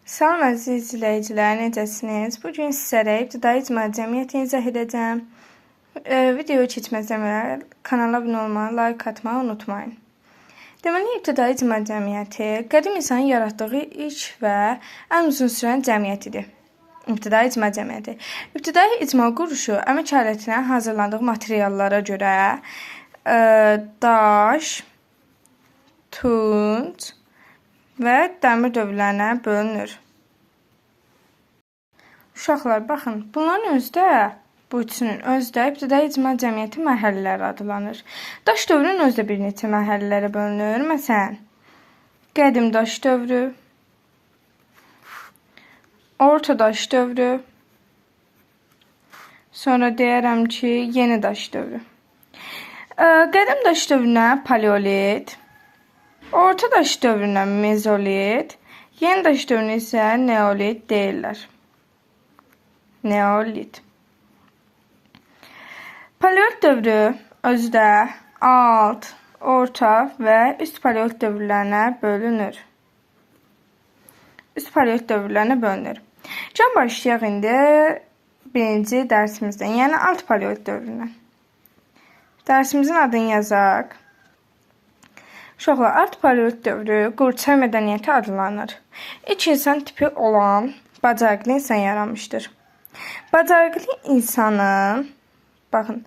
Salam əziz izləyicilər, necəsiniz? Bugün sizlərə ibtidai icma cəmiyyətini izah edəcəm. Videoya keçməzdən əvvəl kanala abunə olmağı, like atmağı unutmayın. Deməli, ibtidai icma cəmiyyəti qədim insanın yaratdığı ilk və ən uzun sürən cəmiyyət idi. İbtidai icma cəmiyyəti. İbtidai icma quruluşu əmək alətinə hazırlandığı materiallara görə daş, tunç və dəmir dövrlərinə bölünür. Uşaqlar, baxın, bunların özdə, bu üçünün özdə ibtidai icma cəmiyyəti mərhələləri adlanır. Daş dövrün özdə bir neçə mərhələlərə bölünür. Məsələn, qədim daş dövrü, orta daş dövrü, sonra deyərəm ki, yeni daş dövrü. Qədim daş dövrünə paleolit, orta daş dövrünə mezolit, yeni daş dövrünə isə neolit deyirlər. Neolit. Paleolit dövrü özdə alt, orta və üst paleolit dövrlərinə bölünür. Can başlayaq indi birinci dərsimizdən, yəni alt paleolit dövründən. Dərsimizin adını yazaq. Uşaqlar, alt paleolit dövrü Qurçay mədəniyyəti adlanır. İlk insan tipi olan bacarıqlı insan yaranmışdır. Bacarıqlı insanın, baxın,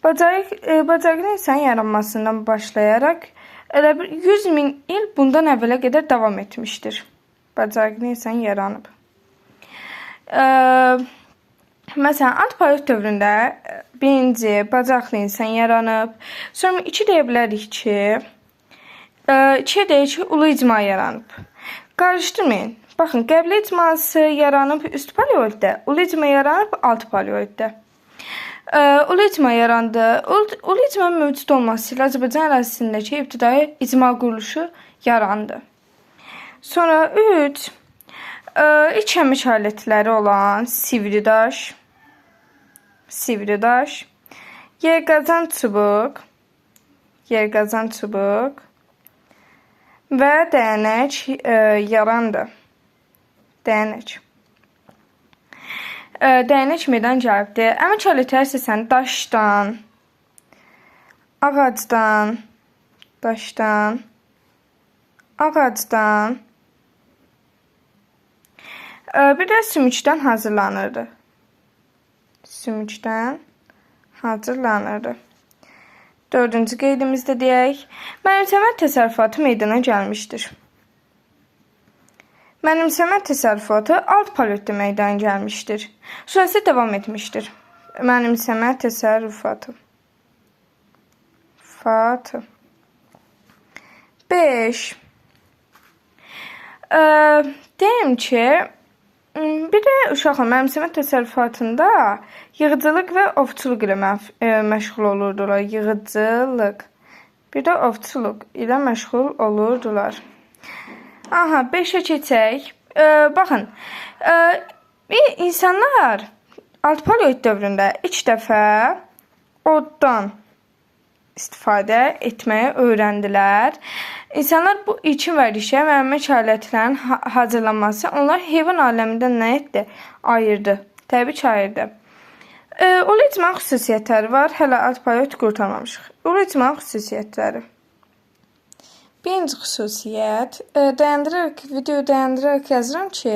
bacarıqlı insan yaranmasından başlayaraq elə bir 100 min il bundan əvvələ qədər davam etmişdir. Bacarıqlı insan yaranıb. Məsələn, alt paleolit dövründə birinci bacarıqlı insan yaranıb. Sonra 2 deyə bilərik ki, ulu icma yaranıb. Qarışdırmayın. Baxın, qəblə icması yaranıb üst paleolitdə, ulu icma yaranıb alt paleolitdə. Ulu icma yarandı. Ulu icma mövcud olması ilə Azərbaycan ərazisindəki ibtidai icma quruluşu yarandı. Sonra 3. İlk əmək alətləri olan sivri daş, yerqazan çubuq və dəyənək yarandı. Dəyənək meydana gəlibdir. Əmək alətləri səsən daşdan, ağacdan, bir də sümükdən hazırlanırdı. Dördüncü qeydimizdə deyək, mənimsəmə təsərrüfatı meydana gəlmişdir. Mənimsəmə təsərrüfatı alt paleolitdə meydana gəlmişdir. Sonrası davam etmişdir. Mənimsəmə təsərrüfatı. 5. Deyim ki, bir də uşaqlar mənimsəmə təsərrüfatında yığıcılıq və ovçuluq ilə məşğul olurdular. Bir də ovçuluq ilə məşğul olurdular. 5-ə keçək. Baxın, insanlar alt paleolit dövründə ilk dəfə oddan istifadə etməyi öyrəndilər. İnsanlar bu ilkin vərdişə və əmək alətlərinin hazırlanması onlar heyvan aləmindən nə etdi? Təbii ki, ayırdı. Ulu icma xüsusiyyətləri var. Hələ alt paleolit qurtarmamışıq. Ulu icma xüsusiyyətləri. Birinci xüsusiyyət, videoyu dayandıraraq yazıram ki,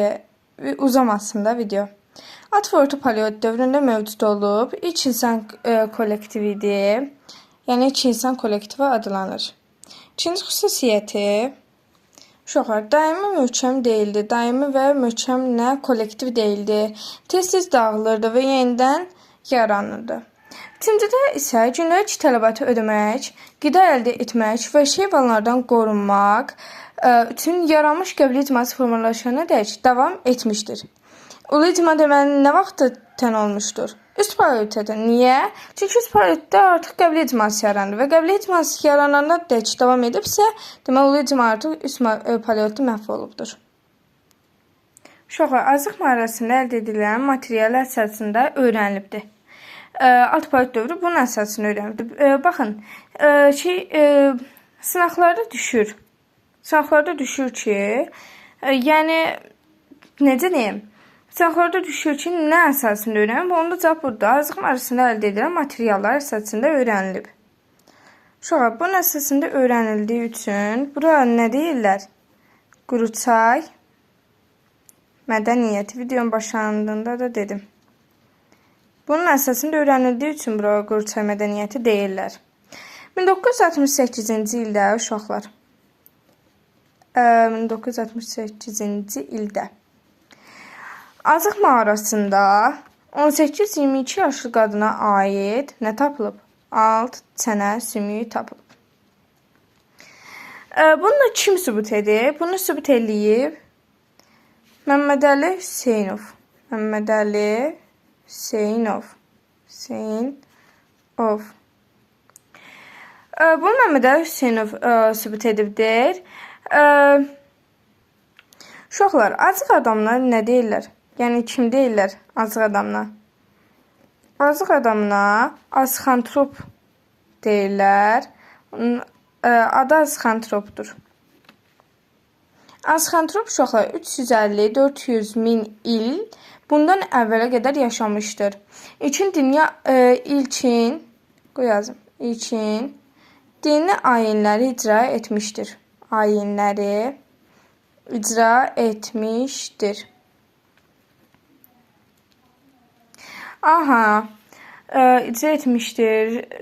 uzamasın da video. Alt və orta paleolit dövründə mövcud olub, ilk insan kollektivi idi, yəni ilk insan kollektivi adlanır. İkinci xüsusiyyəti, uşaqlar, daimi möhkəm deyildi, daimi və möhkəmlə kollektiv deyildi, tez-tez dağılırdı və yenidən yaranırdı. Üçüncüdə isə gündəlik tələbatı ödəmək, qida əldə etmək və heyvanlardan qorunmaq üçün yaranmış qəblə icması formalaşana dək davam etmişdir. Ulu icma deməli nə vaxtdan olmuşdur? Üst paleolitdə. Niyə? Çünki üst paleolitdə artıq qəblə icması yarandı və qəblə icması yaranana dək davam edibsə, deməli ulu icma artıq üst paleolitdə məhv olubdur. Uşaqlar, azıq mağarasında əldə edilən material əsasında öyrənilibdir. Alt paleolit dövrü bunun əsasını öyrənildi. Baxın, sınaqlarda düşür ki, yəni Necə deyim? Sıxlarda düşür ki, nə əsasında öyrənib? Onu da cavab burada. Arzığım arasında əldə edilən materiallar əsasında öyrənilib. Uşaqlar, bunun əsasında öyrənildiyi üçün bura nə deyirlər? Quruçay mədəniyyəti. Videonun başlanğıcında da dedim. Bunun əsasında öyrənildiyi üçün bura Quruçay mədəniyyəti deyirlər. 1968-ci ildə uşaqlar. 1968-ci ildə Azıq mağarasında 18-22 yaşlı qadına aid nə tapılıb? Alt çənə sümüyü tapılıb. Bunu kim sübut edib? Bunu sübut eləyib Məmmədəli Hüseynov. Məmmədəli Hüseynov. Bunu Məmmədəli Hüseynov sübut edibdir. Uşaqlar, azıq adamlar nə deyirlər? Yəni kim deyirlər azıq adamına? Azıq adamına azxantrop deyirlər. Adı azxantropdur. Azxantrop uşaqlar 350-400 min il bundan əvvələ qədər yaşamışdır. İlkin dini ayinləri icra etmişdir. İcra etmişdir.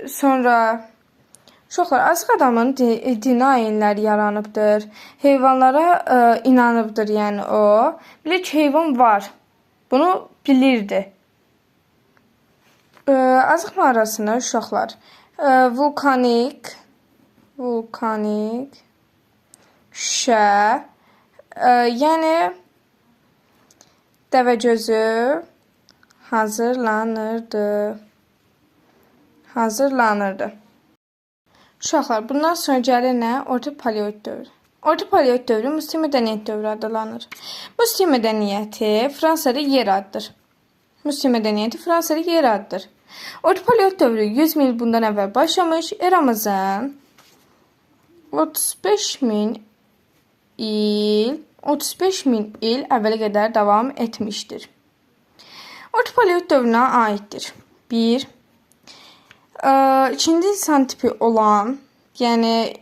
Sonra uşaqlar, azıq adamın dini ayinləri yaranıbdır. Heyvanlara inanıbdır, yəni o. Bilir ki, heyvan var. Bunu bilirdi. Azıq mağarasında uşaqlar vulkanik şüşə, yəni dəvəgözü hazırlanırdı. Uşaqlar, bundan sonra gəlir nə? Orta paleolit dövrü. Orta paleolit dövrü Musti mədəniyyət dövrü adlanır. Musti mədəniyyəti Fransada yer addır. Orta paleolit dövrü 100 min il bundan əvvəl başlamış, eramızın 35 min il əvvələ qədər davam etmişdir. Orta paleolit dövrünə aiddir. 1. İkinci insan tipi olan, yəni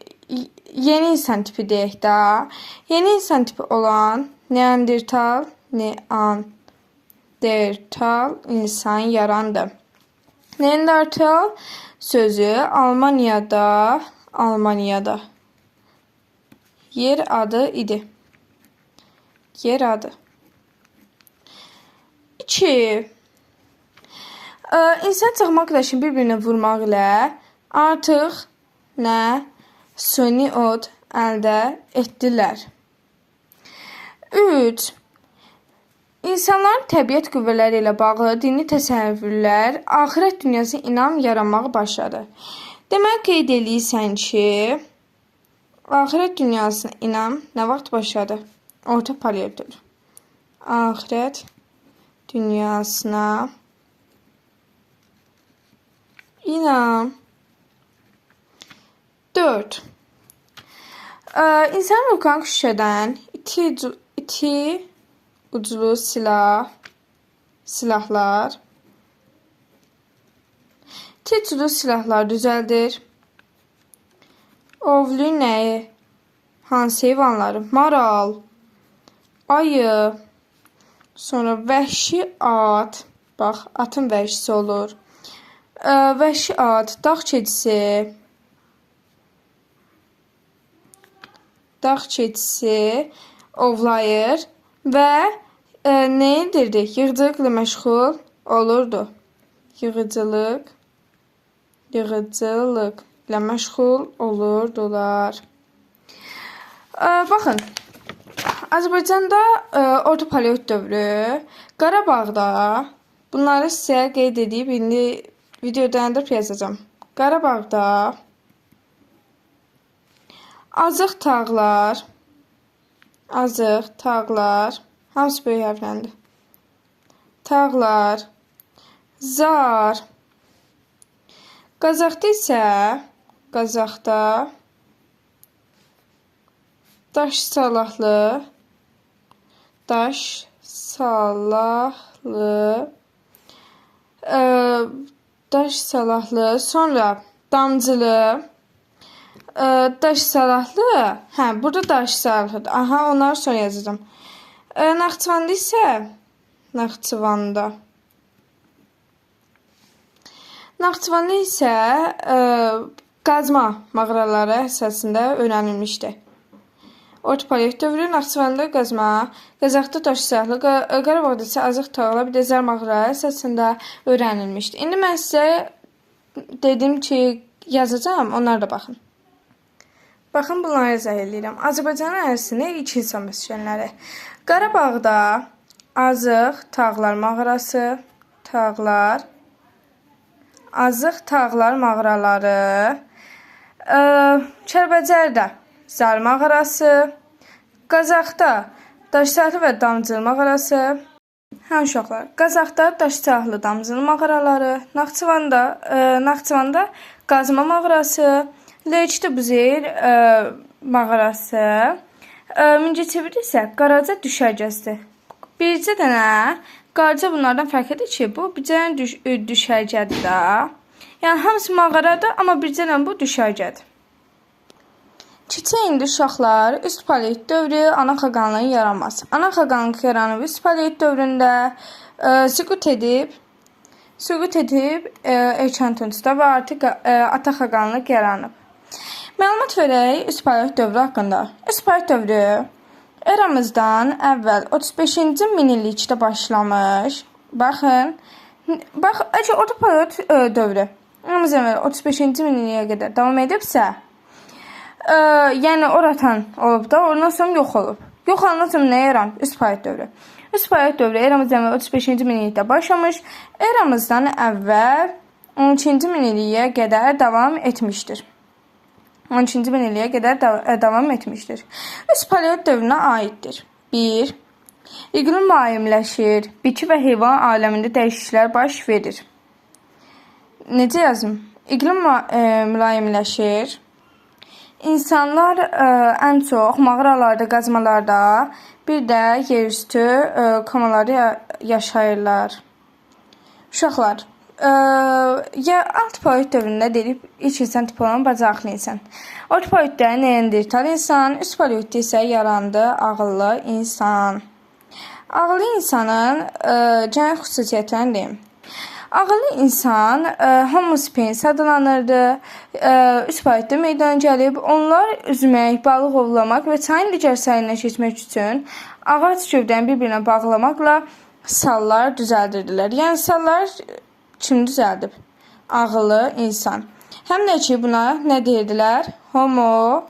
yeni insan tipi deyək də, yeni insan tipi olan Neandertal insan yarandı. Neandertal sözü Almaniyada yer adı idi. 2. İnsan çaxmaq daşını bir-birinə vurmaq ilə artıq süni od əldə etdilər. 3. İnsanların təbiət qüvvələri ilə bağlı dini təsəvvürlər, axirət dünyasına inam yaranmağa başladı. Demək qeyd edirsən ki, axirət dünyasına inam nə vaxt başladı? Orta paleolit dövrü. Axirət dünyasına İnam. 4. İnsan vulkanik şüşədən iti uclu silahlar düzəldir. Ovlu nəyi? Hansı heyvanları? Maral, ayı, sonra vəhşi at. Bax, atın vəhşisi olur. Vəhşi at, dağ keçisi ovlayır və nə edirdi? Yığıcılıqla məşğul olurdu. Yığıcılıqla məşğul olurdular. Baxın, Azərbaycanda Orta paleolit dövrü, Qarabağda bunları sizə qeyd edib, indi video dayandırıb yazacağım. Qarabağda azıq tağlar, hamısı böyük hərfləndir. Tağlar, zar. Qazaxda isə, daş salahlı, daş salahlı, sonra damcılı, daş salahlı. Hə, burada daş salahlıdır. Aha, onları sonra yazacağım. Naxçıvanda isə Naxçıvanda isə qazma mağaraları əsasında öyrənilmişdir. Orta paleolit dövrü Naxçıvanda qazma, Qazaxda daş salahlı, Qarabağda isə Azıq tağlar, bir də Zar mağaraları əsasında öyrənilmişdir. İndi mən sizə dedim ki, yazacağım, onlara da baxın. Baxın, bunları izah edirəm. Azərbaycan ərazisində ilk insan məskunləri. Qarabağda Azıq Tağlar mağarası, Azıq Tağlar mağaraları, Kəlbəcərdə Zar mağarası, Qazaxda Daşsalahlı və Damcılı mağarası, uşaqlar, Qazaxda Daşsalahlı Damcılı mağaraları, Naxçıvanda Qazma mağarası, Leyçdə Buzeyr mağarası, Mingəçevirdə isə Qaraca düşərgəsidir. Bircə dənə Qarca bunlardan fərq edir ki, bu bircə düşərgədir də. Yəni, hamısı mağaradır, amma bircə dənə bu düşərgədir. Keçək indi uşaqlar, üst paleolit dövrü, ana xaqanlığın yaranması. Ana xaqanlıq yaranıb üst paleolit dövründə süqut edib erkən tunçda və artıq ata xaqanlıq yaranıb. Məlumat verək üst paleolit dövrü haqqında. Üst paleolit dövrü eramızdan əvvəl 35-ci minillikdə başlamış. Baxın, orta paleolit dövrü eramızdan əvvəl 35-ci minilliyə qədər davam edibsə, yəni oratan olub da, ondan sonra yox olub. Yox ondan sonra nə yaranıb? Üst paleolit dövrü. Üst paleolit dövrü eramızdan əvvəl 35-ci minillikdə başlamış, eramızdan əvvəl 12-ci minilliyə qədər davam etmişdir. 12-ci minilliyə qədər davam etmişdir. Üst paleolit dövrünə aiddir. 1. İqlim mülayimləşir. Bitki və heyvan aləmində dəyişikliklər baş verir. Necə yazım? İqlim mülayimləşir. İnsanlar ən çox mağaralarda, qazmalarda, bir də yerüstü komalarda yaşayırlar. Uşaqlar, alt paleolit dövründə deyilib ilk insan tipi olan bacarıqlı insan. Orta paleolitdə Neandertal insan, üst paleolitdə isə yarandı ağıllı insan. Ağıllı insanın genel xüsusiyyətlərini deyim. Ağıllı insan Homo sapiens adlanırdı. Üst paleolitdə meydana gəlib. Onlar üzmək, balıq ovlamaq və çayın digər sahilinə keçmək üçün ağac gövdəni bir-birinə bağlamaqla sallar düzəldirdilər. Yəni sallar kim düzəldib? Ağıllı insan. Həm də ki, buna nə deyirdilər? Homo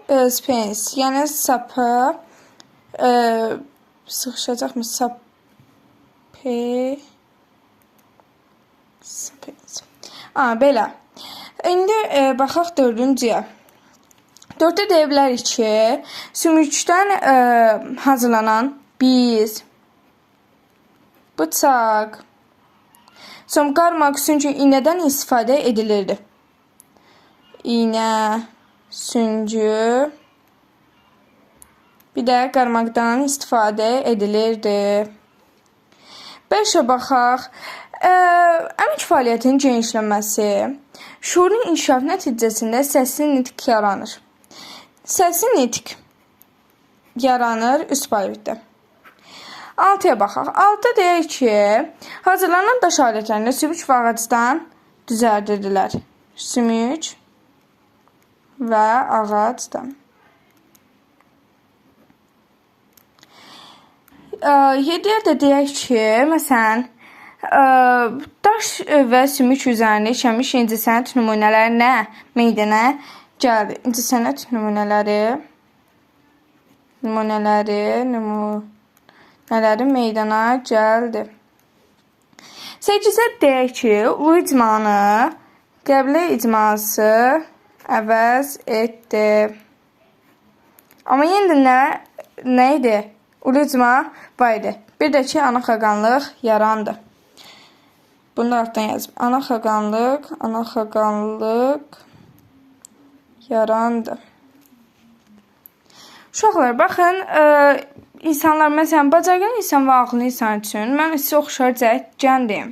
sapiens. Yəni sapı sıxışacaqmı? Sapiens. Belə. İndi baxaq dördüncüyə. Dörddə deyə bilərik ki, sümükdən hazırlanan biz, bıçaq, sonra qarmaq, süngü, iynədən istifadə edilirdi. İynə, süngü, bir də qarmaqdan istifadə edilirdi. 5-ə baxaq. Əmək fəaliyyətinin genişlənməsi, şuurun inkişafı nəticəsində səsli nitq yaranır. Səsli nitq yaranır üst paleolitdə. 6-ya baxaq. 6-da deyək ki, hazırlanan daş alətlərində sümük və ağacdan düzəldirdilər. Sümük və ağacdan. 7-yə də deyək ki, məsələn, daş və sümük üzərində işləmiş incəsənət nümunələri nə meydana gəldi? İncəsənət nümunələri meydana gəldi. 8-ə deyək ki, ulu icmanı qəbilə icması əvəz etdi. Amma yenə də nə idi? Ulu icma var idi. Bir də ki, ana xaqanlıq yarandı. Bunu da altdan yazıb. Ana xaqanlıq yarandı. Uşaqlar, baxın, insanlar, məsələn, bacarıqlı insan və ağıllı insan üçün mən sizə oxşar cəhətcəndim.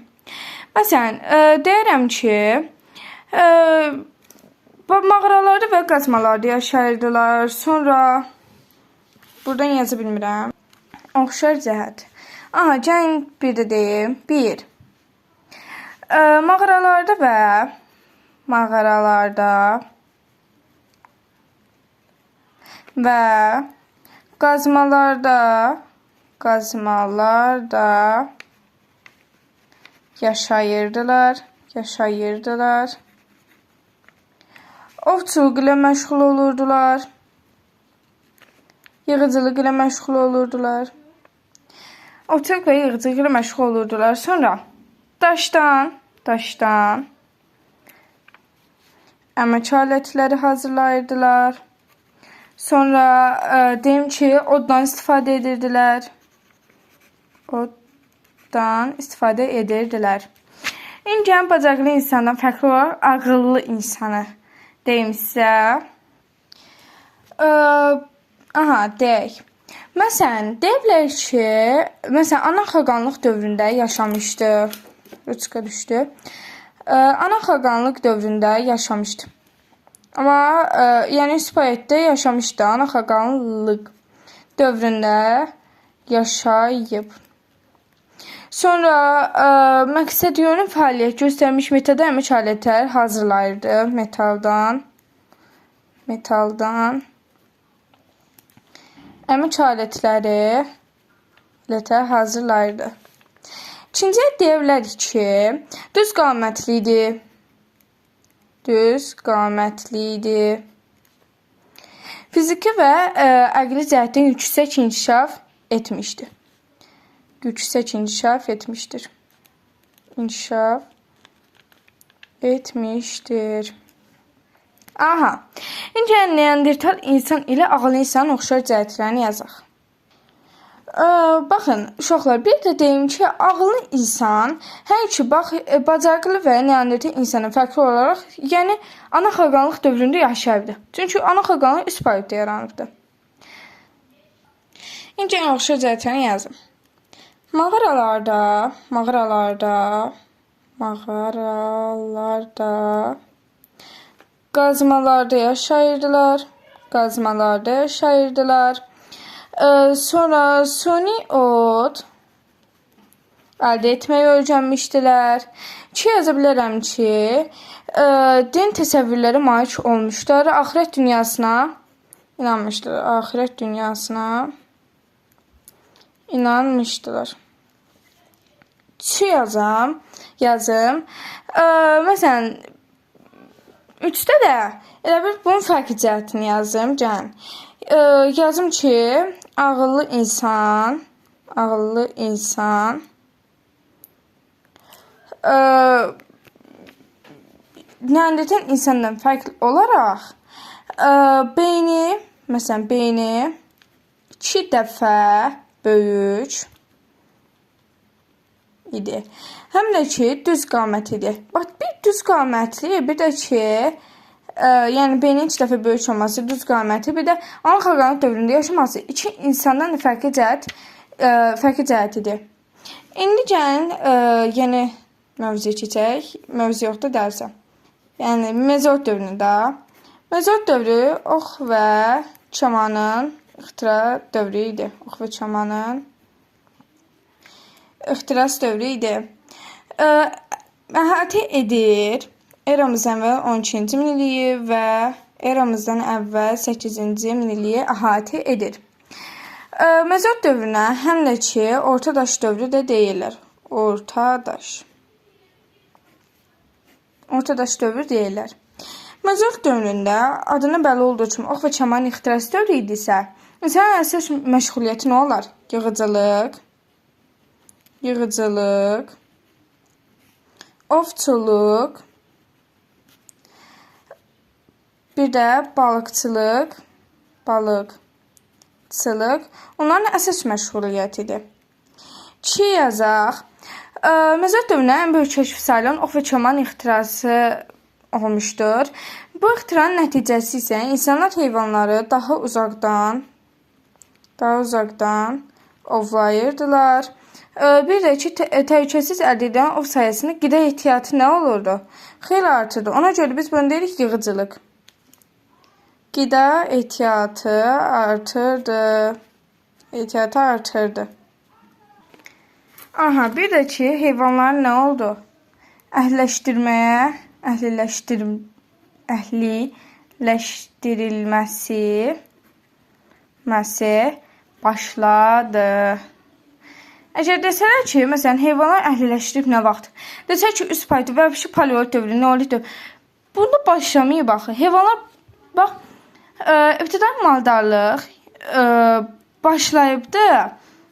Məsələn, deyirəm ki, mağaralarda və qazmalarda yaşayırdılar. Sonra buradan yaza bilmirəm. Oxşar cəhət. Aha, gəlin bir də deyim. 1. Mağaralarda və qazmalarda yaşayırdılar. Ovçuluq ilə məşğul olurdular. Yığıcılıq ilə məşğul olurdular. Ovçuluq və yığıcılıq ilə məşğul olurdular. Sonra daşdan əmək alətləri hazırlayırdılar. Sonra deyim ki, oddan istifadə edirdilər. İndi bacarıqlı insandan fərqli olaraq ağıllı insanı deyim sizə. Deyək. Məsələn, deyirlər ki, ana xaqanlıq dövründə yaşamışdı. Rüçka düşdü. Ana xaqanlıq dövründə yaşamışdı. Amma yəni Spayetdə yaşamışdı. Ana xaqanlıq dövründə yaşayıb. Sonra məqsəd yönlü fəaliyyət göstərmiş metalda əmək alətlər hazırlayırdı. Metaldan əmək alətləri hazırlayırdı. İkinci deyə bilərik ki, düz qamətli idi. Fiziki və əqli cəhətdən yüksək inkişaf etmişdir. İndi Neandertal insan ilə ağıllı insanın oxşar cəhətlərini yazaq. Baxın, uşaqlar, bir də deyim ki, ağıllı insan hər iki bacarıqlı və Neandertal insanın fərqli olaraq, yəni ana xaqanlıq dövründə yaşayıbdı. Çünki ana xaqanlıq üst payıqda yaranıbdı. İndi oxşar cəhətlərini yazım. Mağaralarda qazmalarda yaşayırdılar. Sonra suni ot əldə etməyi öyrənmişdilər. Yaza bilərəm ki, din təsəvvürləri malik olmuşlar. Axirət dünyasına inanmışdılar. Yazım. Məsələn, 3-də də elə bir bunun fərqli cəhətini yazım. Yazım ki, ağıllı insan Neandertal insandan fərqli olaraq beyni 2 dəfə böyük idi. Həm də ki, düz qamət idi. Bax, bir düz qamətli, bir də ki, yəni beynin 2 dəfə böyük olması, düz qaməti, bir də ana xaqanlıq dövründə yaşaması iki insandan fərqli cəhət idi. İndi gəlin yeni mövzuya keçək. Mövzu yoxdur dərsə. Yəni mezolit dövründə. Mezolit dövrü ox və çamanın ixtira dövrü idi. İxtirası dövrü idi. Əhatə edir eramızdan əvvəl 12-ci minilliyi və eramızdan əvvəl 8-ci minilliyi əhatə edir. Mezolit dövrünə həm də ki, orta daş dövrü də deyirlər. Orta daş dövrü deyirlər. Mezolit dövründə adına bəlli olduğu kimi ox və çamanın ixtirası dövrü idisə, insanın əsas məşğuliyyəti nə olar? Yığıcılıq, ovçuluq, bir də balıqçılıq. Onların əsas məşğuliyyətidir. 2 yazaq. Mezolit dövrünə ən böyük kəşf sayılan ox və çamanın ixtirası olmuşdur. Bu ixtiranın nəticəsi isə insanlar heyvanları daha uzaqdan daha uzaqdan ovlayırdılar. Bir də ki, təhlükəsiz əldə edən ov sayəsində qida ehtiyatı nə olurdu? Xeyli artırdı. Ona görə biz bunu deyirik yığıcılıq. Qida ehtiyatı artırdı. Ehtiyatı artırdı. Aha, bir də ki, heyvanların nə oldu? Əhliləşdirilməsi başladı. Əgər desələr ki, məsələn, heyvanlar əhliləşdirib nə vaxt? Desək ki, üst paydı və paleolit dövrü, neolit dövrü. Bunda başlamayıb axı. Heyvanlar, bax, ibtidai maldarlıq başlayıbdı.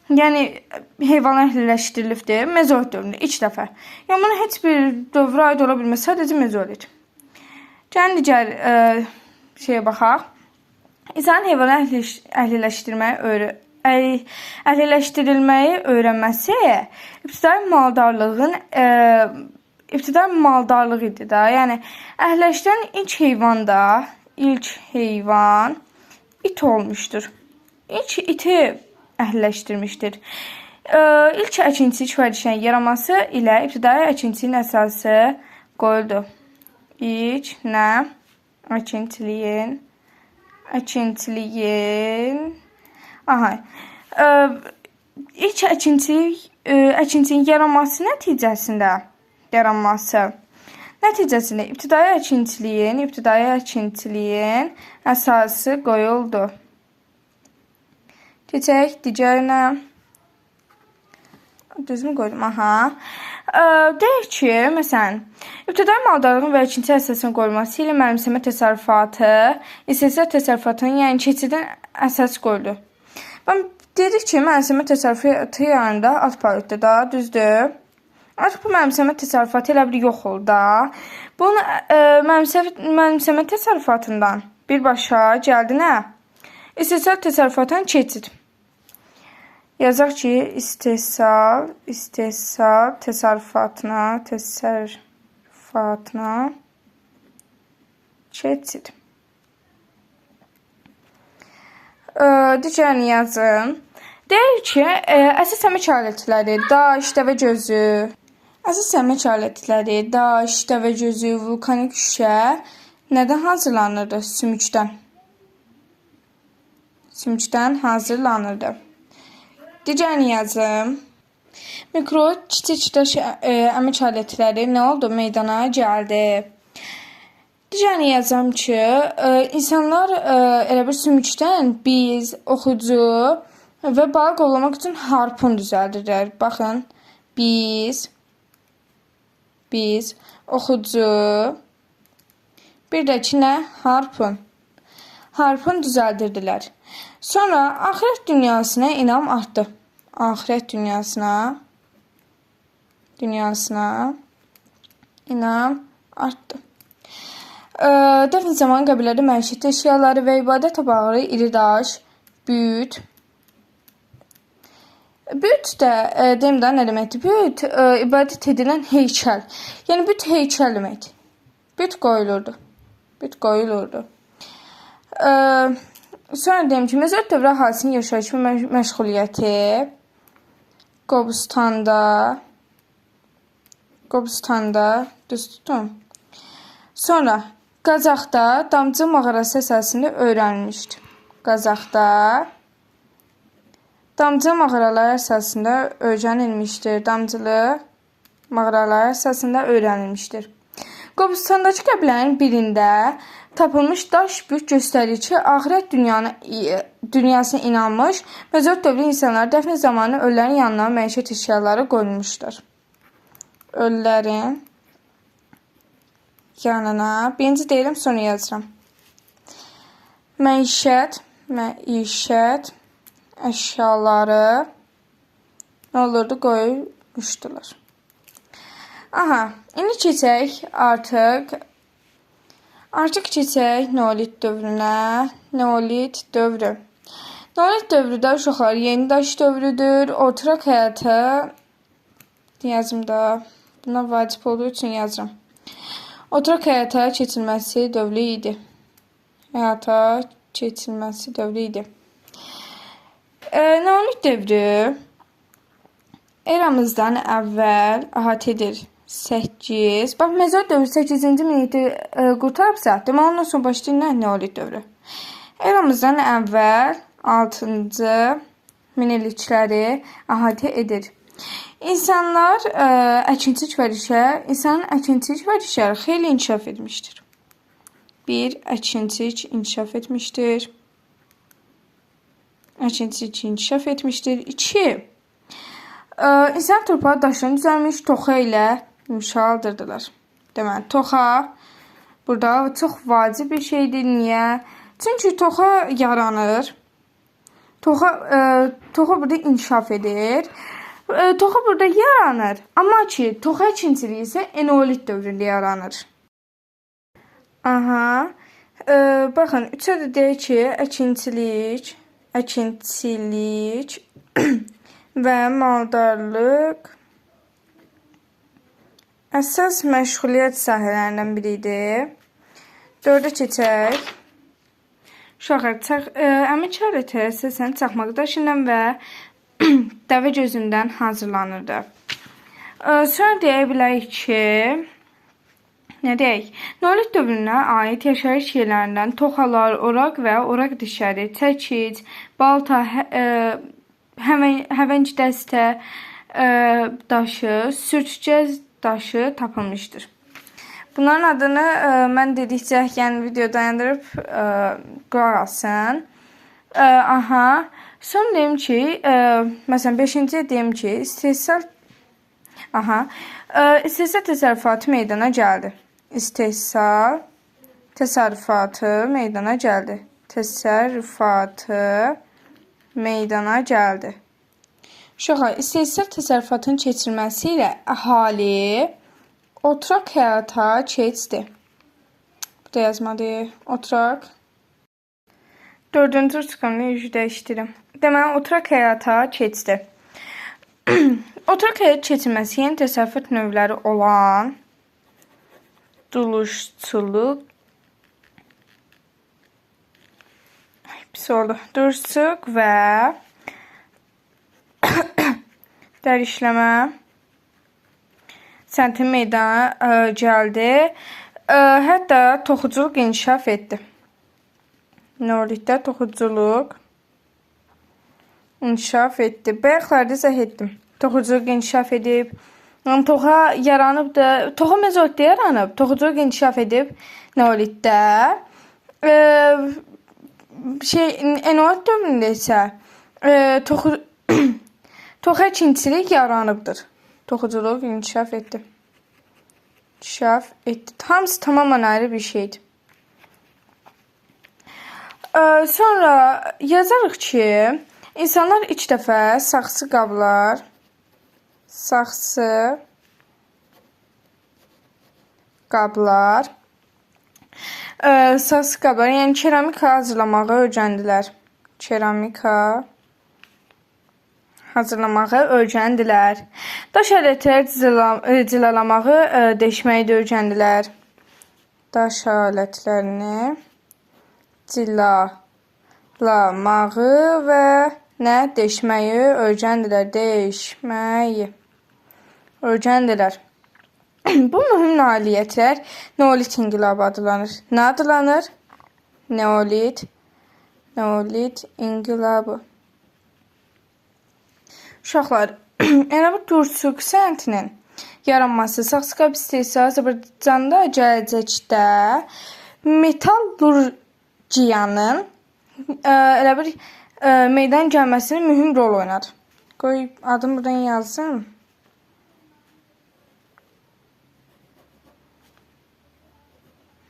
Yəni, heyvanlar əhliləşdirilibdir mezolit dövründə ilk dəfə. Yəni, buna heç bir dövrə aid ola bilməz, sadəcə mezolit. Gəlin digər şeyə baxaq. İnsanın heyvanı əhliləşdirilməyi öyrənməsi ibtidai maldarlıq idi da. Yəni, əhliləşdirən ilk heyvan it olmuşdur. İlk iti əhliləşdirmişdir. İlk əkinçilik vərdişinin yaranması ilə ibtidai əkinçiliyin əsası qoyuldu. İlk nə? Əkinçiliyin aha. İlk əkinçiliyin yaranması nəticəsində ibtidai əkinçiliyin əsası qoyuldu. Keçək digərinə. Düzmü qoydum? Aha. Deyək ki, məsələn, ibtidai maldarlığın və əkinçi əsasının qoyulması ilə mənimsəmə təsərrüfatı, istehsal təsərrüfatının, yəni keçidin əsas qoyuldu. Ben dedik ki, mənimsəmə təsərrüfatı yanında alt paleotda da, düzdür. Artıq bu mənimsəmə təsərrüfatı elə bir yox oldu da. Bunun mənimsəmə təsərrüfatından birbaşa gəldi nə? İstehsal təsərrüfatının keçid. Yazaq ki, istehsal təsərrüfatına keçid. Digərini yazın. Deyir ki, əsas əmək alətləri daş, dəvə gözü. Əsas əmək alətləri daş, dəvə gözü, vulkanik şüşə nədən hazırlanırdı? Sümükdən hazırlanırdı. Digərini yazım. Mikro, kiçik daş əmək alətləri nə oldu? Meydana gəldi. Digərini yazam ki, insanlar elə bir sümükdən biz, oxucu və balıq ovlamaq üçün harpun düzəldirlər. Baxın, biz, oxucu, bir də ki, nə? Harpun düzəldirdilər. Sonra axirət dünyasına inam artdı. Axirət dünyasına inam artdı. Dəfn zamanı qəbirlərdə məişət əşyaları və ibadət tabağı, iri daş, büt. Büt də, deyim də, nə deməkdir? Büt, ibadət edilən heykəl. Yəni, büt heykəl demək. Büt qoyulurdu. Sonra deyim ki, mezolit dövrü əhalisinin yaşayış və məşğuliyyəti Qobustanda, düz tutun. Sonra Qazaxda damcı mağarası əsasında öyrənilmişdir. Damcı mağaralar əsasında öyrənilmişdir. Qobustandakı qəbilələrin birində tapılmış daş büt göstərir ki, axirət dünyasına inanmış mezolit dövrü insanlar dəfn zamanı ölülərin yanına məişət əşyaları qoyulmuşlar. Ölülərin yanına. Birinci deyirəm, sonra yazıram. Məişət əşyaları nə olurdu? Qoymuşdular. Aha, indi keçək artıq keçək Neolit dövrünə. Neolit dövrüdə uşaqlar yeni daş dövrüdür. Oturaq həyata yazım da, buna vacib olduğu üçün yazıram. Oturaq həyata keçilməsi dövrü idi. Neolit dövrü eramızdan əvvəl əhatə edir 8. Bax, mezolit dövrü 8-ci minillikdə qurtarıbsa, deməli ondan sonra başlayır neolit dövrü. Eramızdan əvvəl 6-cı minillikləri əhatə edir. İnsanın əkinçilik vərdişləri xeyli inkişaf etmişdir. 1. Əkinçilik inkişaf etmişdir. 2. İnsan torpağı daşlarını düzəlmiş toxa ilə yumşaldırdılar. Deməli, toxa burada çox vacib bir şeydir. Niyə? Çünki toxa yaranır. Toxa burada inkişaf edir. Toxa burada yaranır. Amma ki, toxa əkinçiliyi isə eneolit dövründə yaranır. Baxın, 3-ə də deyək ki, əkinçilik və maldarlıq əsas məşğuliyyət sahələrindən biridir. 4-ə keçək. Uşaqlar, əmək aləti əsasən çaxmaq daşından və dəvə gözündən hazırlanırdı. Sonra deyə bilərik ki, nə deyək? Neolit dövrünə aid yaşayış yerlərindən toxalar, oraq və oraq dişləri, çəkic, balta, həvəng dəstə daşı, sürtgəz daşı tapılmışdır. Bunların adını mən dedikcə, yəni video dayandırıb qulaq asın. Sonra deyim ki, məsələn 5-ci deyim ki, istehsal təsərrüfatı meydana gəldi. İstehsal təsərrüfatı meydana gəldi. Uşaqlar, istehsal təsərrüfatının keçirilməsi ilə əhali oturaq həyata keçdi. Burada yazmadı, oturaq. 4-cü çıxımını dəyişdirim. Deməli, oturaq həyata keçdi. Oturaq həyat keçirməsi yeni təsərrüfat növləri olan duluzçuluq, duluzçuluq və dərişləmə sənəti meydana gəldi. Hətta toxuculuq inkişaf etdi. Neolitdə toxuculuq inkişaf etdi. Bayaqlarda izah etdim. Toxuculuq inkişaf edib. Toxa yaranıb da, toxa mezolitdə yaranıb. Toxuculuq inkişaf edib neolitdə. Eneolit dövründə isə toxa əkinçilik yaranıbdır. Toxuculuq inkişaf etdi. Hamısı tamamen ayrı bir şeydir. Sonra yazarıq ki, insanlar ilk dəfə saxsı qablar, saxsı qablar, yəni keramika hazırlamağı öyrəndilər. Daş alətləri cilalamağı, deşməyi də öyrəndilər. Daş alətlərini cilalamağı və deşməyi öyrəndilər. Bu mühüm nailiyyətlər Neolit inqilabı adlanır. Nə adlanır? Neolit inqilabı. Uşaqlar, bu duluzçuluq sənətinin yaranması, saxsı qab istehsalı Azərbaycanda gələcəkdə metallurgiyanın meydana gəlməsində mühüm rol oynadı. Qoy adımı buradan yazsın.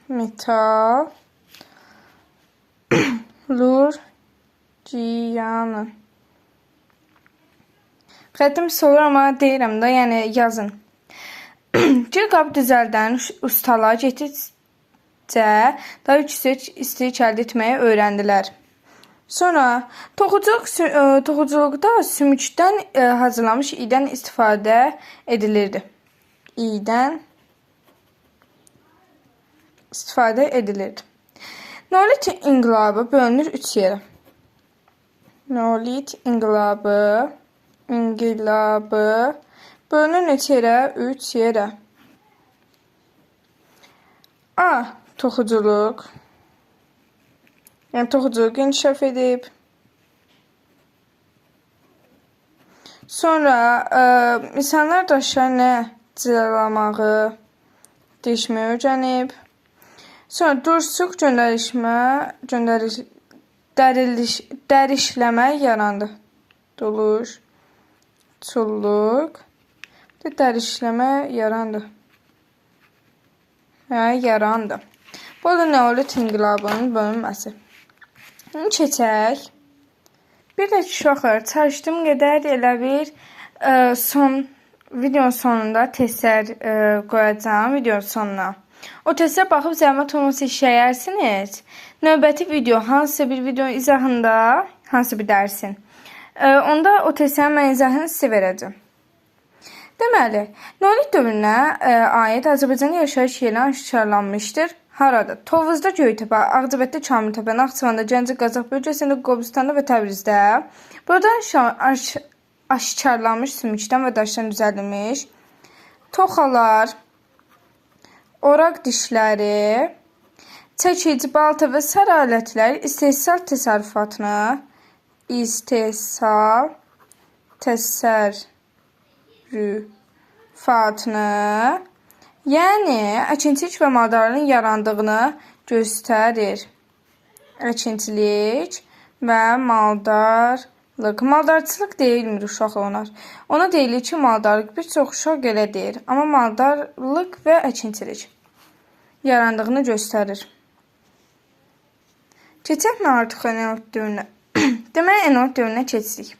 Metallurgiyanın. Xəttim olur, amma deyirəm də, yəni yazın. Gil qabı düzəldən ustalar getdikcə daha yüksək istilik əldə etməyi öyrəndilər. Sonra toxuculuqda sümükdən hazırlanmış idən istifadə edilirdi. Neolit inqilabı bölünür 3 yerə. Neolit inqilabı. İnqilabı. Bölünür neçə yerə? 3 yerə. A. Toxuculuq. Yəni toxuculuq inkişaf edib. Sonra insanlar daşlar nə? Cıralamağı, dişməyi öyrənib. Sonra dursuq dərişləmə yarandı. Doluş, çulluq, dərişləmə yarandı. Yarandı. Bu da Neolit inqilabının bölünməsi. Bunu keçək. Bir də uşaqlar, çalışdığım qədər elə bir videonun sonunda testlər qoyacağım videonun sonuna. O testə baxıb zəhmət olmasa işləyərsiniz. Növbəti video, hansısa bir videonun izahında, hansısa bir dərsin. Onda o testlərin mən izahını sizə verəcəm. Deməli, Neolit dövrünə aid Azərbaycanda yaşayış yeri aşkarlanmışdır. Harada? Tovuzda, Göytəpə, Ağcabəddə, Kamiltəpə, Naxçıvanda, Gəncə, Qazax bölgəsində, Qobustanda və Təbrizdə. Burada aşkarlanmış sümükdən və daşdan düzəldilmiş toxalar, oraq dişləri, çəkici, balta və sair alətlər istehsal təsərrüfatını, yəni əkinçilik və maldarlığın yarandığını göstərir. Əkinçilik və maldarlıq. Maldarçılıq deyilmir uşaqlar onlar. Ona deyilir ki, maldarlıq. Bir çox uşaq elə deyir. Amma maldarlıq və əkinçilik yarandığını göstərir. Keçək mi artıq Eneolit dövrünə? Demək, Eneolit dövrünə keçdik.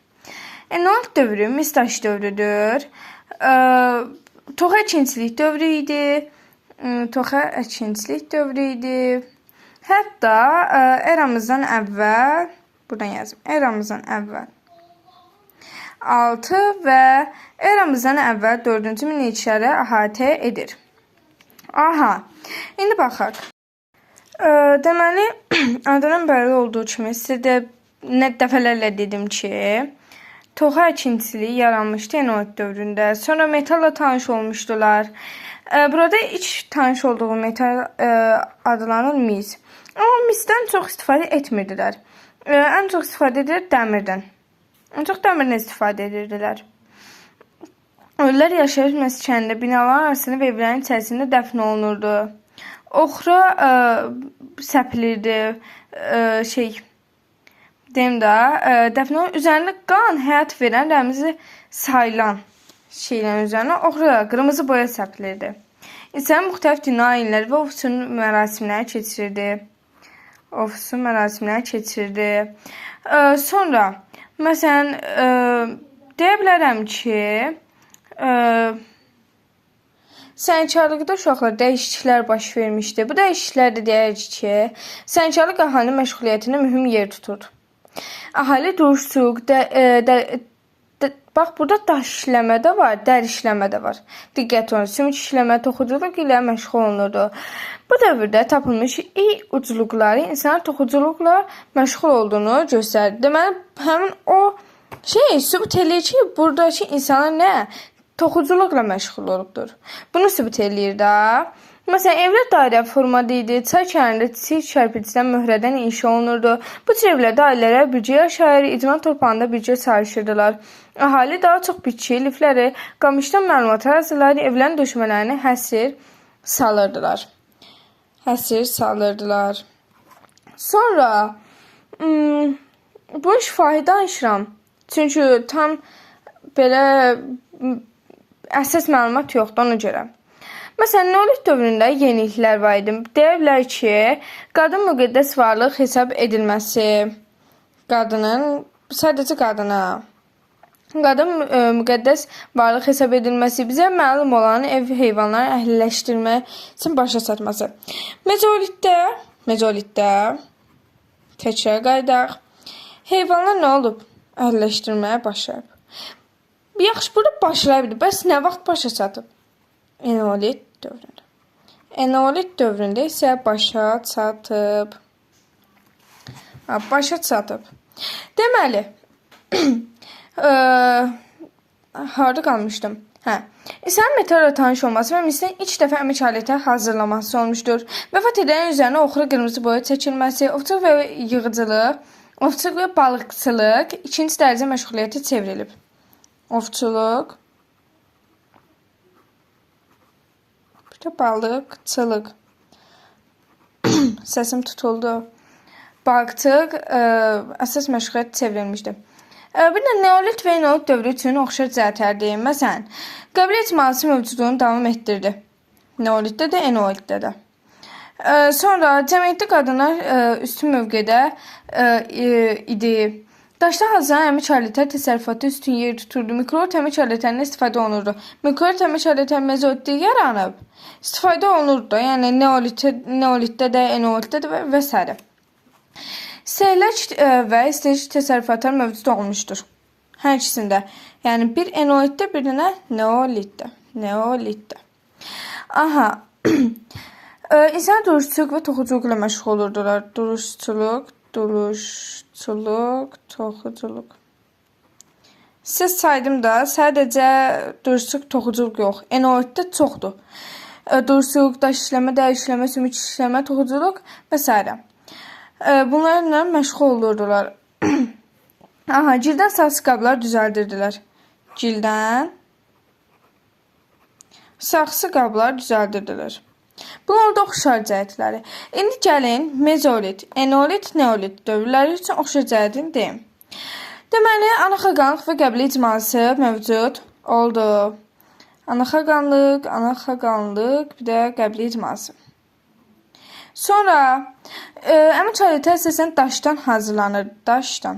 Eneolit dövrü Mistaş dövrüdür. Toxa əkinçilik dövrü idi. Hətta eramızdan əvvəl, buradan yazım, eramızdan əvvəl 6 və eramızdan əvvəl 4-cü minillikləri əhatə edir. Aha, indi baxaq. Deməli, adından bəlli olduğu kimi sizə də dəfələrlə dedim ki, toxa əkinçiliyi yaranmışdı Eneolit dövründə. Sonra metalla tanış olmuşdular. Burada ilk tanış olduğu metal adlanır mis. Amma misdən çox istifadə etmirdilər. Ən çox istifadə edir dəmirdən. Ən çox dəmirdən istifadə edirdilər. Ölülər yaşayış məskənində, binaların arasında və evlərin içərisində dəfn olunurdu. Oxra səpilirdi. Dəfn olunur. Üzərində qan, həyat verən, rəmzi sayılan şeylərin üzərinə oxra, qırmızı boya səpilirdi. İnsanın müxtəlif dini ayinləri və ofusun mərasimləri keçirirdi. Sonra, məsələn, deyə bilərəm ki, sənətkarlıqda uşaqlar dəyişikliklər baş vermişdi. Bu dəyişikliklərdə deyək ki, sənətkarlıq əhalinin məşğuliyyətində mühüm yer tuturdu. Əhali dursuq, bax, burada daş işləmə də var, dər işləmə də var. Diqqət olun, sümük işləmə, toxuculuq ilə məşğul olunurdu. Bu dövrdə tapılmış ilk ucluqları insanlar toxuculuqla məşğul olduğunu göstərdi. Deməli, həmin o sübut eləyir ki, buradakı insanlar nə? Toxuculuqla məşğul olubdur. Bunu sübut eləyir də. Məsələn, evlər dairə formada idi, çay kənarında çiçək kərpicdən möhrədən inşa olunurdu. Bu cür evlərdə ailələr bircə yaşayır, icma torpağında bircə çalışırdılar. Əhali daha çox bitki, lifləri, qamışdan məlumatlar hazırlayır, evlərin döşmələrini həsr salırdılar. Sonra, bu iş faidə danışıram. Çünki tam belə əsas məlumat yoxdur ona görə. Məsələn, Neolit dövründə yeniliklər var idi. Deyə bilər ki, qadın müqəddəs varlıq hesab edilməsi, sadəcə qadına, qadın müqəddəs varlıq hesab edilməsi, bizə məlum olan ev heyvanları əhliləşdirmək üçün başa çatması. Mezolitdə, təkrar qaydaq, heyvanlar nə olub? Əhliləşdirməyə başlayıb. Yaxşı, burada başlayıb, bəs nə vaxt başa çatıb? Eneolit dövründə. Eneolit dövründə isə başa çatıb. Deməli, harda qalmışdım? Hə. İnsanın metalla tanış olması və misin ilk dəfə əmək aləti hazırlaması olmuşdur. Vəfat edənin üzərinə oxru qırmızı boya çəkilməsi, ovçuluq və yığıcılıq, ovçuluq və balıqçılıq ikinci dərəcə məşğuliyyətə çevrilib. Ovçuluq, bir də balıqçılıq. Səsim tutuldu. Balıqçılıq əsas məşğuliyyətə çevrilmişdir. Bir də neolit və eneolit dövrü üçün oxşar cəhətlərdir. Məsələn, qəbul etməsi mövcudluğunu davam etdirdi. Neolitdə də, eneolitdə də. Sonra cəmiyyətdə qadınlar üstün mövqedə idi. Daşda hazırlanan əmək alətləri təsərrüfatda üstün yer tuturdu. Mikrolit əmək alətlərindən istifadə olunurdu. Mikrolit əmək alətləri mezolitdə yaranıb, istifadə olunurdu da. Yəni neolitdə də, eneolitdə də və s. Seyrək və istəyicil təsərrüfatlar mövcud olmuşdur. Hər ikisində. Yəni bir eneolitdə, bir dənə neolitdə. Aha. İnsan duruşçuluq və toxuculuq ilə məşğul olurdular. Duruşçuluq, toxuculuq. Siz saydım da, sadəcə duruşçuluq, toxuculuq yox. Eneolitdə çoxdur. Duruşçuluq, daş işləmə, dəri işləmə, sümük işləmə, toxuculuq və s. Bunlarla məşğul olurdular. Aha, cildən saxsı qablar düzəldirdilər. Cildən saxsı qablar düzəldirdilər. Bunlar da oxşar cəhətləri. İndi gəlin mezolit, eneolit, neolit dövrləri üçün oxşar cəhətini deyim. Deməli, anaxaqanlıq və qəbilə icması mövcud oldu. Anaxaqanlıq, bir də qəbilə icması. Sonra əmək aləti əsasən daşdan hazırlanır. Daşdan.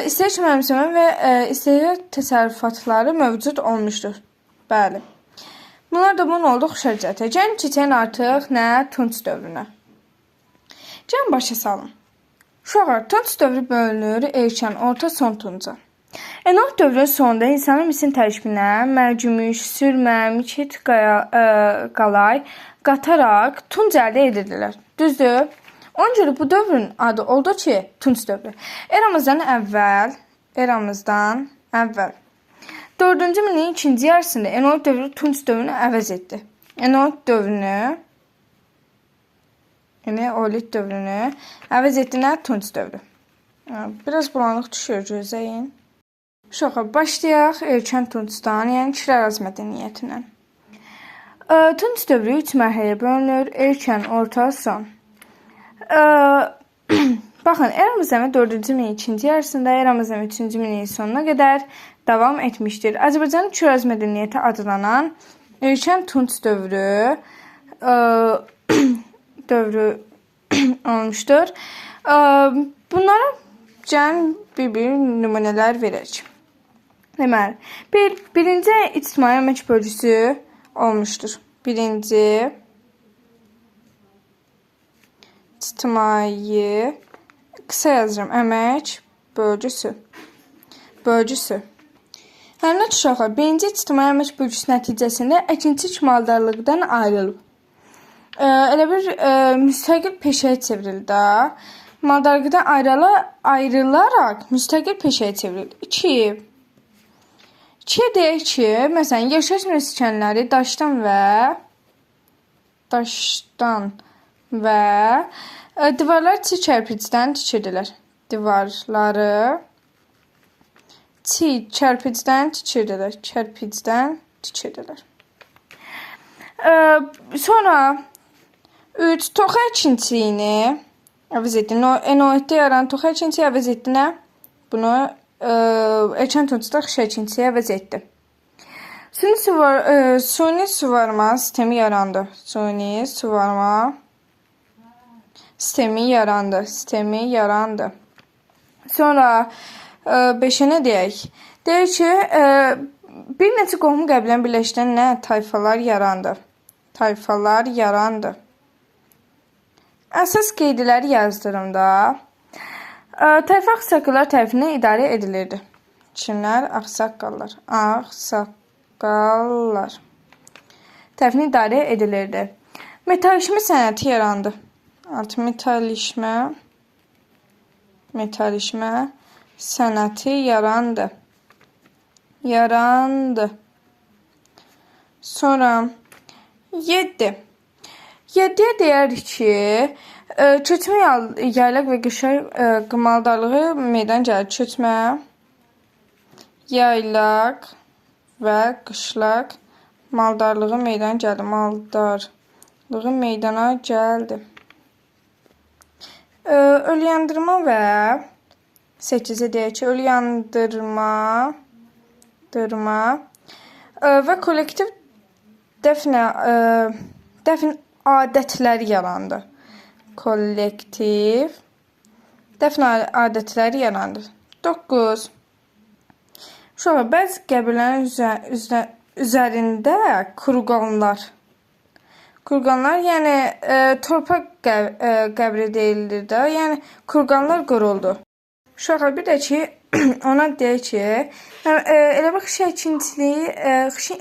İstəyir mənimsəmə və istəyir təsərrüfatları mövcud olmuşdur. Bəli. Bunlar da bunun oldu oxşar cəhətə. Gəlin keçən artıq nə? Tunç dövrünə. Gəlin başa salın. Uşaqlar, tunç dövrü bölünür erkən, orta, son tunca. Eneolit dövrünün sonunda insanın misin tərkibinə mərcümüş, sürmə, mikit, qalay qataraq tunc əldə edirdilər. Düzdür? Ona görə bu dövrün adı oldu ki, tunç dövrü. Eramızdan əvvəl 4-cü minilliyin ikinci yarısında eneolit dövrü tunç dövrünü əvəz etdi. Eneolit dövrünü əvəz etdiyinə tunç dövrü. Biraz bulanıq düşür, gözləyin. Uşaqlar, başlayaq erkən tuncdan, yəni Kiraz mədəniyyətindən. Tunç dövrü 3 mərhələyə bölünür. Erkən, orta, son. Baxın, eramızdan 4-cü minilliyin ikinci yarısında, eramızdan 3-cü minilliyin sonuna qədər davam etmişdir. Azərbaycanın Kiraz mədəniyyəti adlanan erkən tunç dövrü olmuşdur. Bunlara bir nümunələr verək. Deməli, birinci ictimai əmək bölgüsü olmuşdur. Birinci ictimai, qısa yazıram, əmək bölgüsü. Həmin uşaqlar, birinci ictimai əmək bölgüsü nəticəsində əkinçilik maldarlıqdan ayrılıb. Elə bir müstəqil peşəyə çevrildi. Maldarlıqdan ayrılaraq müstəqil peşəyə çevrildi. 2 deyək ki, məsələn, yaşayış məskunləri daşdan və divarlar çiy kərpicdən tikirdilər. Divarları çiy kərpicdən tikirdilər. Sonra 3 toxa əkinçiliyini əvəz etdi. Eneolitdə yaranan toxa əkinçiliyi əvəz etdi nə? Bunu erkən tuncda xışa əkinçiliyi əvəz etdi. Suni suvarma sistemi yarandı. Sistemi yarandı. Sonra 5-ə nə deyək? Deyək ki, bir neçə qohum qəbiləni birləşdirən nə? Tayfalar yarandı. Əsas qeydləri yazdırım da. Tayfa ağsaqqallar tərəfindən idarə edilirdi. Kimlər? Ağsaqqallar tərəfindən idarə edilirdi. Metalleşmə sənəti yarandı. Metalleşmə Metalleşmə sənəti yarandı. Yarandı. Sonra 7. 7'ye deyərik ki, çökmə yaylaq və qışlaq maldarlığı meydana gəlir. Çökmə, yaylaq və qışlaq maldarlığı meydana gəldi. Maldarlığı meydana gəldi. Ölü yandırma və 8'e deyək ki, ölü yandırma və kollektiv dəfn adətləri yarandı. Kollektiv dəfn adətləri yarandı. 9. Uşaqlar, bəzi qəbirlərin üzərində kurqanlar. Kurqanlar, yəni torpaq qəbri deyilir də, yəni kurqanlar quruldu. Uşaqlar, bir də ki, ona deyək ki, elə bir xişin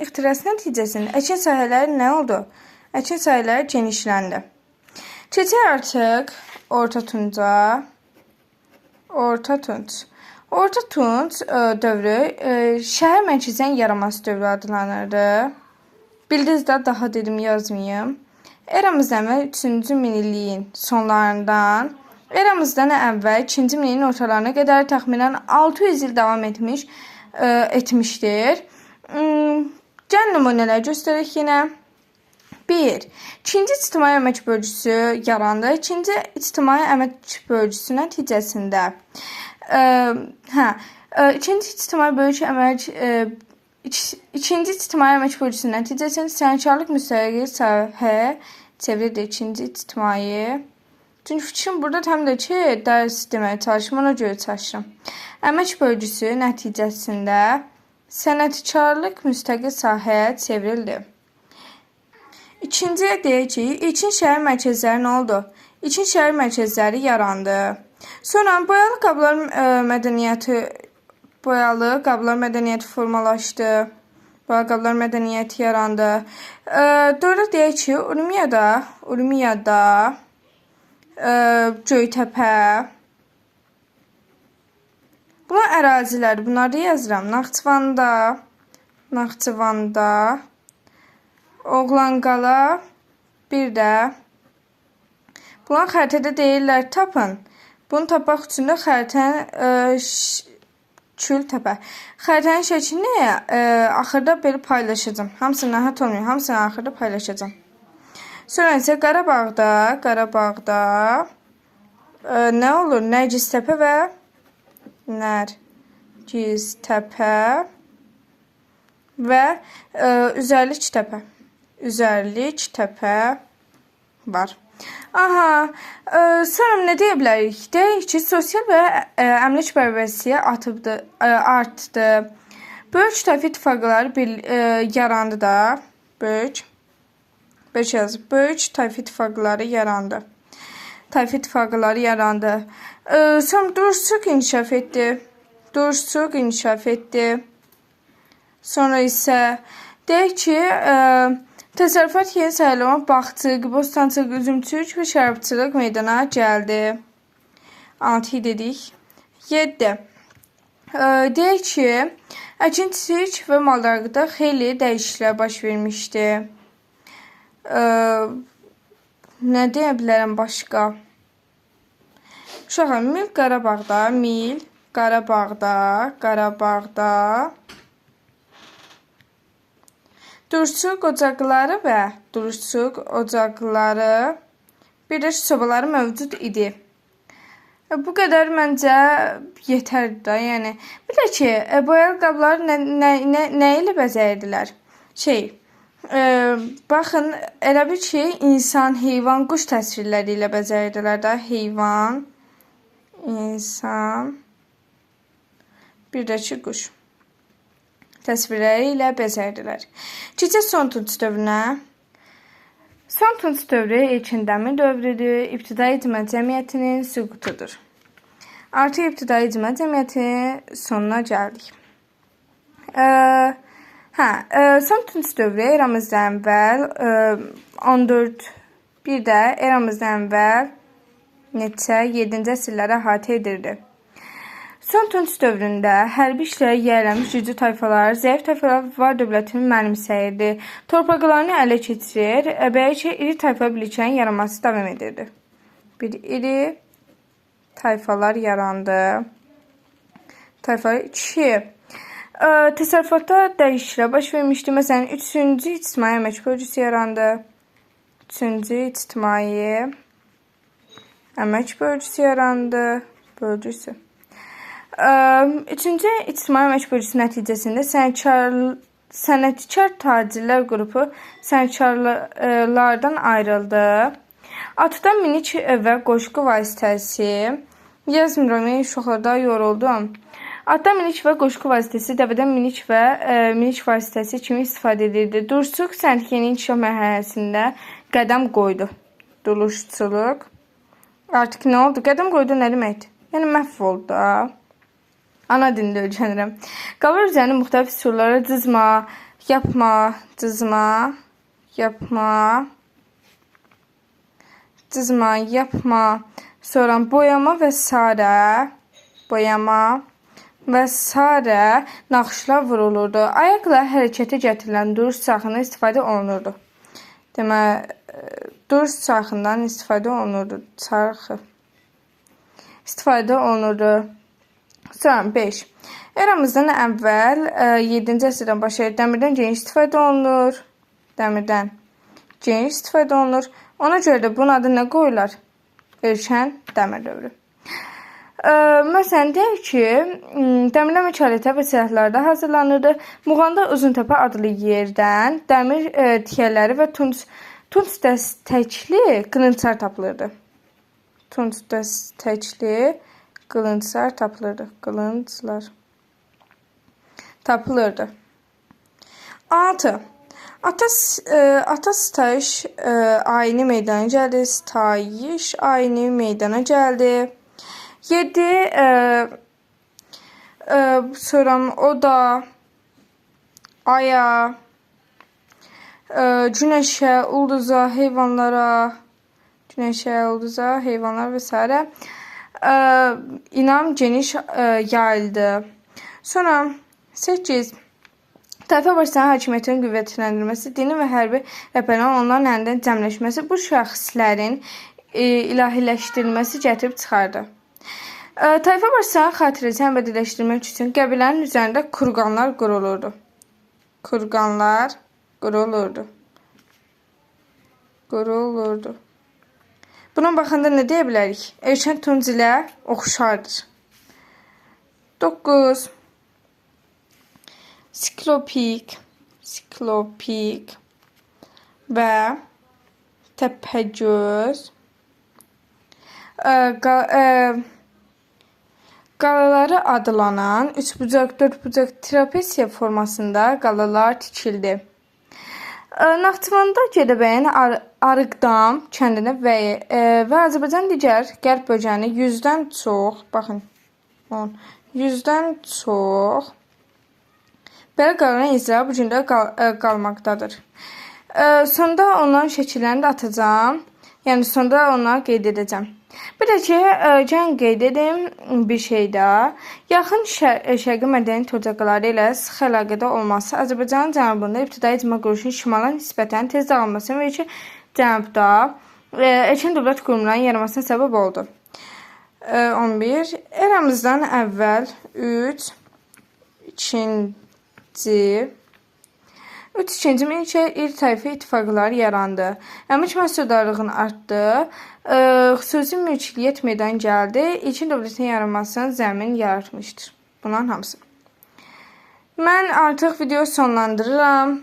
ixtirası nəticəsində əkin sahələri nə oldu? Əkin sahələri genişləndi. Keçək artıq Orta Tunca. Orta Tunc. Orta Tunc dövrü şəhər mərkəzinin yaranması dövrü adlanırdı. Bildiniz də, daha dedim yazmayayım. Eramızdan əvvəl 3-cü minilliyin sonlarından eramızdan əvvəl 2-ci minilliyin ortalarına qədər təxminən 600 il davam etmişdir. Gəlin nümunələr göstərək yenə. 1. İkinci ictimai əmək bölgüsü yarandı. İkinci ictimai əmək bölgüsü nəticəsində İkinci ictimai əmək bölgüsü nəticəsində sənətkarlıq müstəqil sahə çevrildi. İkinci ictimai. Çünki fikrim burada həm də ki, dərs deməyə çalışım, ona görə çalışıram. Əmək bölgüsü nəticəsində sənətkarlıq müstəqil sahəyə çevrildi. İkinciyə deyək ki, ilkin şəhər mərkəzləri nə oldu? İlkin şəhər mərkəzləri yarandı. Sonra boyalı qablar mədəniyyəti formalaşdı. Boyalı qablar mədəniyyəti yarandı. Dördə deyək ki, Urmiyada, Göytəpə. Bunlar ərazilər, bunları da yazıram. Naxçıvanda, Oğlanqala, bir də bunlar xəritədə deyirlər, tapın. Bunu tapmaq üçün də xəritənin şəklini axırda belə paylaşacağım. Hamısını nəhət olmuyor, hamısını axırda paylaşacağım. Sonra isə Qarabağda nə olur? Nərgiztəpə və Üzərlik təpə var. Sonra nə deyə bilərik? Deyək ki, sosial və əmlak bərabərliyi artdı. Böyük tayfa ittifaqları yarandı da. Böyük tayfa ittifaqları yarandı. Sonra Duruşçuluq inkişaf etdi. Sonra isə deyək ki, təsərrüfat yeni sahələrə bağçılıq, bostançılıq, üzümçülük və şərabçılıq meydana gəldi. 6 dedik. 7. Deyək ki, əkinçilik və maldarlıqda xeyli dəyişikliklər baş vermişdi. Nə deyə bilərəm başqa? Uşaqlar, Mil Qarabağda Duruşçuluq ocaqları bir də sobaları mövcud idi. Bu qədər məncə yetərdir də. Yəni, bir də ki, boyalı qabları nə ilə bəzəyirdilər? Baxın, elə bir ki, insan, heyvan, quş təsvirləri ilə bəzəyirdilər də. Heyvan, insan, bir də ki, quş təsvirləri ilə bəzəyirdilər. Keçək Son Tunc dövrünə. Son Tunc dövrü ilkin dəmir dövrüdür. İbtidai icma cəmiyyətinin süqutudur. Artıq ibtidai icma cəmiyyəti sonuna gəldik. Son Tunc dövrü eramızdan əvvəl 14, bir də eramızdan əvvəl neçə 7-ci əsrləri əhatə edirdi. Son Tunç dövründə hərbi işlərə yiyələnmiş güclü tayfalar, zəif tayfalar var dövlətini mənimsəyirdi. Torpaqlarını ələ keçirir, beləcə iri tayfa birliklərin yaranması davam edirdi. Bir iri tayfalar yarandı. Tayfalar 2. Təsərrüfatda dəyişikliklər baş vermişdi. Məsələn, 3-cü ictimai əmək bölgüsü yarandı. 3-cü ictimai əmək bölgüsü yarandı. Bölgüsü. 3-cü ictimai əmək bölgüsü nəticəsində sənətkar tacirlər qrupu sənətkarlardan ayrıldı. Atdan minik və qoşqu vasitəsi. Yazmıram, uşaqlarda yoruldum. Atdan minik və qoşqu vasitəsi, dəvədən minik və minik vasitəsi kimi istifadə edildi. Duruşçuluq sənətkarlığının inkişaf mərhələsində qədəm qoydu. Duruşçuluq. Artıq nə oldu? Qədəm qoydu nə deməkdir? Yəni məhv oldu da. Ana dilində öyrənirəm. Qavalar üzərində müxtəlif üsullara cızma, yapma, cızma, yapma, cızma, yapma, sonra boyama və sairə, boyama və sairə naxışlar vurulurdu. Ayaqla hərəkətə gətirilən duruş çarxından istifadə olunurdu. Demək, duruş çarxından istifadə olunurdu. Çarxı. İstifadə olunurdu. Sonra 5. Eramızdan əvvəl 7-ci əsrdən başlayır. Dəmirdən geniş istifadə olunur. Dəmirdən geniş istifadə olunur. Ona görə də bunun adı nə qoyurlar? Erkən dəmir dövrü. Məsələn, deyək ki, dəmirdən məkalətə və silahlarda hazırlanırdı. Muğanda Uzuntəpə adlı yerdən dəmir tikələri və tunç dəstəkli qılınçlar tapılırdı. Tunç dəstəkli qılınclar tapılırdı. Qılınclar tapılırdı. 6. Ata sitayiş ayini meydana gəldi. Sitayiş ayini meydana gəldi. 7. Sonra o da aya, günəşə, ulduza, heyvanlara, günəşə, ulduza, heyvanlar və s. İnam geniş yayıldı. Sonra 8. Tayfa başçılarının hakimiyyətinin qüvvətləndirilməsi, dini və hərbi rəhbərlərin onların əlindən cəmləşməsi bu şəxslərin ilahiləşdirilməsi gətirib çıxardı. Tayfa başçılarının xatirəsini əbədiləşdirmək üçün qəbilələrin üzərində kurqanlar qurulurdu. Kurqanlar qurulurdu. Qurulurdu. Buna baxanda nə deyə bilərik? Erkən tunc ilə oxşardır. 9. Siklopik və təpəgöz qalaları adlanan 3-bucaq, 4-bucaq trapesiya formasında qalalar tikildi. Naxçıvanda Gədəbəyin Arıqdam kəndinə və Azərbaycan digər qərb bölgələrini 100-dən çox, baxın, 100-dən çox belə qalaların izləri bu gün də qalmaqdadır. Sonda onların şəkillərini də atacağım. Yəni sonda onları qeyd edəcəm. Bir də ki, gəlin qeyd edim bir şey də. Yaxın şərqi mədəniyyət ocaqları ilə sıx əlaqədə olması Azərbaycanın cənubunda ibtidai icma quruluşunun şimala nisbətən tez dağılmasına və ki, cənubda erkən dövlət qurumlarının yaranmasına səbəb oldu. 11. Eramızdan əvvəl 3-2 minillikdə iri tayfa ittifaqları yarandı. Əmək məhsuldarlığının artdı. Xüsusi mülkiyyət meydana gəldi. İlkin dövlətin yaranmasına zəmin yaratmışdır. Bunların hamısı. Mən artıq video sonlandırıram.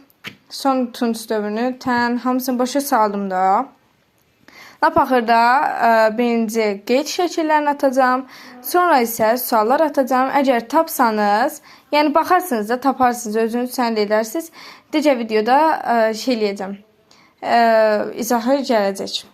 Son tunç dövrünü hamısını başa saldım da. Lap axırda birinci qeyd şəkillərini atacağım. Sonra isə suallar atacağım. Əgər tapsanız, yəni baxarsınız da taparsınız, özünüz sənd edərsiniz. Digər videoda şey eləyəcəm. İzahı gələcək.